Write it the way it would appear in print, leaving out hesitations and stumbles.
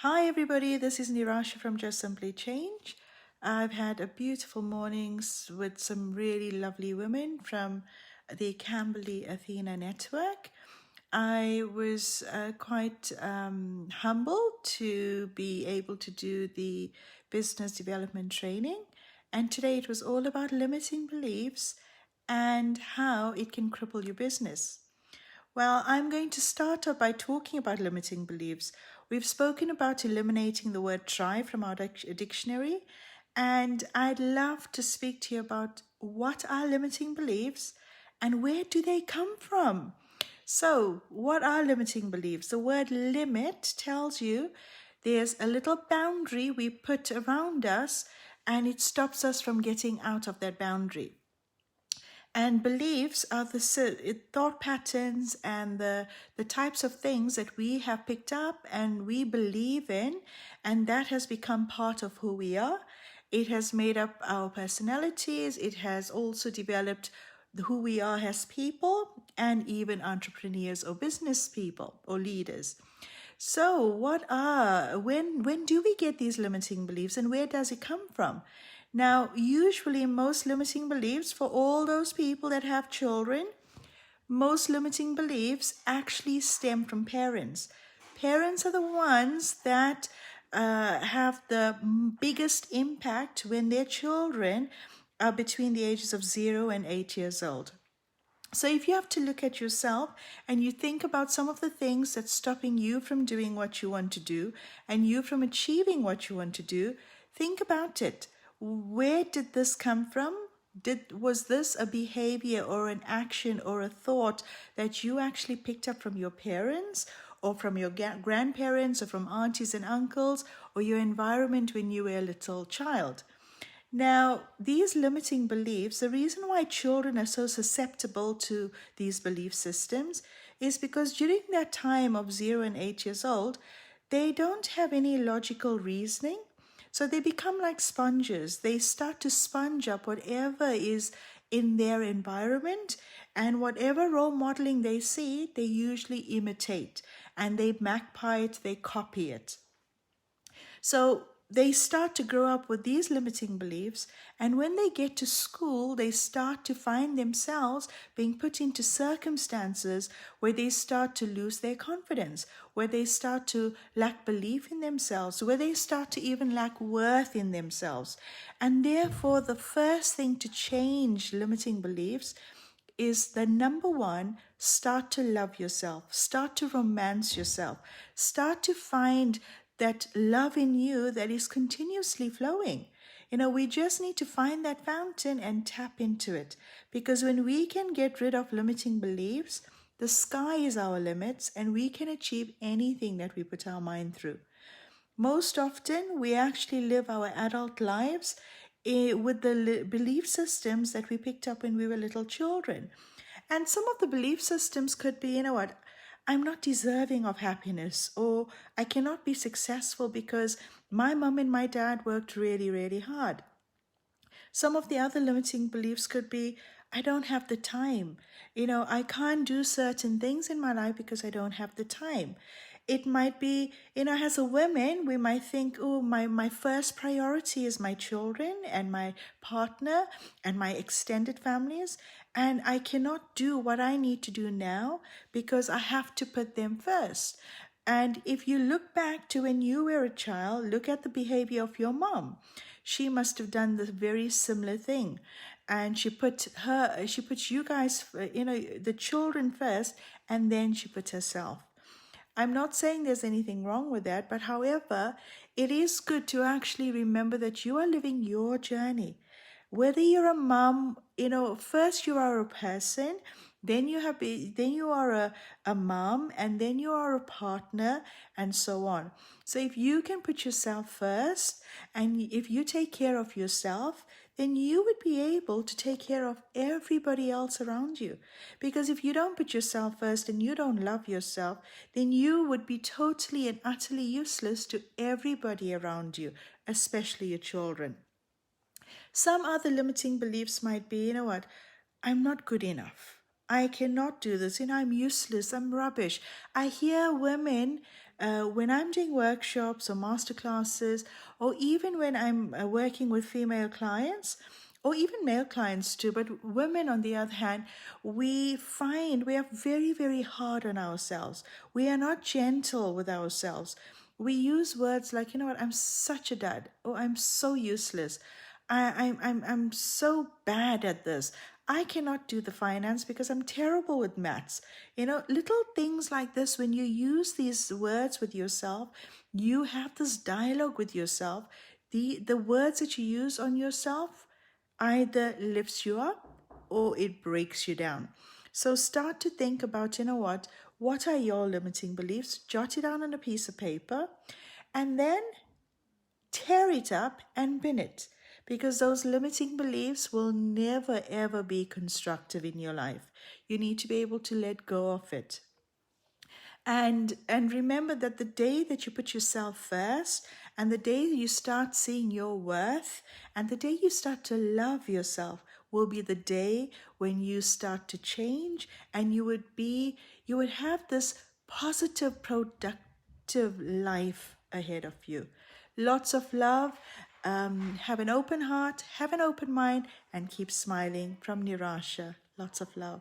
Hi everybody, this is Nirasha from Just Simply Change. I've had a beautiful mornings with some really lovely women from the Camberley Athena network. I was quite humbled to be able to do the business development training, and today it was all about limiting beliefs and how it can cripple your business. Well, I'm going to start off by talking about limiting beliefs. We've spoken about eliminating the word try from our dictionary, and I'd love to speak to you about what are limiting beliefs and where do they come from. So, what are limiting beliefs? The word limit tells you there's a little boundary we put around us and it stops us from getting out of that boundary. And beliefs are the thought patterns and the types of things that we have picked up and we believe in, and that has become part of who we are. It has made up our personalities. It has also developed who we are as people and even entrepreneurs or business people or leaders. So when do we get these limiting beliefs and where does it come from? Now, usually most limiting beliefs for all those people that have children, most limiting beliefs actually stem from parents. Parents are the ones that have the biggest impact when their children are between the ages of 0 and 8 years old. So if you have to look at yourself and you think about some of the things that's stopping you from doing what you want to do and you from achieving what you want to do, think about it. Where did this come from? Was this a behavior or an action or a thought that you actually picked up from your parents or from your grandparents or from aunties and uncles or your environment when you were a little child? Now, these limiting beliefs, the reason why children are so susceptible to these belief systems is because during that time of 0 and 8 years old, they don't have any logical reasoning. So they become like sponges. They start to sponge up whatever is in their environment, and whatever role modeling they see, they usually imitate and they magpie it, they copy it. So they start to grow up with these limiting beliefs, and when they get to school, they start to find themselves being put into circumstances where they start to lose their confidence, where they start to lack belief in themselves, where they start to even lack worth in themselves. And therefore, the first thing to change limiting beliefs is the number one, start to love yourself, start to romance yourself, start to find that love in you that is continuously flowing. We just need to find that fountain and tap into it. Because when we can get rid of limiting beliefs, the sky is our limits and we can achieve anything that we put our mind through. Most often, we actually live our adult lives with the belief systems that we picked up when we were little children. And some of the belief systems could be, I'm not deserving of happiness, or I cannot be successful because my mom and my dad worked really, really hard. Some of the other limiting beliefs could be, I don't have the time. I can't do certain things in my life because I don't have the time. It might be, as a woman, we might think, oh, my first priority is my children and my partner and my extended families. And I cannot do what I need to do now because I have to put them first. And if you look back to when you were a child, look at the behavior of your mom. She must have done the very similar thing. And she put you guys, the children first, and then she put herself. I'm not saying there's anything wrong with that, but however, it is good to actually remember that you are living your journey. Whether you're a mom, first you are a person, then you are a mom, and then you are a partner, and so on. So if you can put yourself first, and if you take care of yourself, then you would be able to take care of everybody else around you. Because if you don't put yourself first and you don't love yourself, then you would be totally and utterly useless to everybody around you, especially your children. Some other limiting beliefs might be, I'm not good enough. I cannot do this. I'm useless. I'm rubbish. I hear women when I'm doing workshops or master classes, or even when I'm working with female clients, or even male clients too. But women, on the other hand, we find we are very, very hard on ourselves. We are not gentle with ourselves. We use words like, what, I'm such a dud, or I'm so useless. I'm so bad at this. I cannot do the finance because I'm terrible with maths. Little things like this, when you use these words with yourself, you have this dialogue with yourself. The words that you use on yourself either lifts you up or it breaks you down. So start to think about, what are your limiting beliefs? Jot it down on a piece of paper and then tear it up and bin it, because those limiting beliefs will never ever be constructive in your life. You need to be able to let go of it. And remember that the day that you put yourself first, and the day you start seeing your worth, and the day you start to love yourself, will be the day when you start to change, and you would have this positive, productive life ahead of you. Lots of love. Have an open heart, have an open mind, and keep smiling. From Nirasha. Lots of love.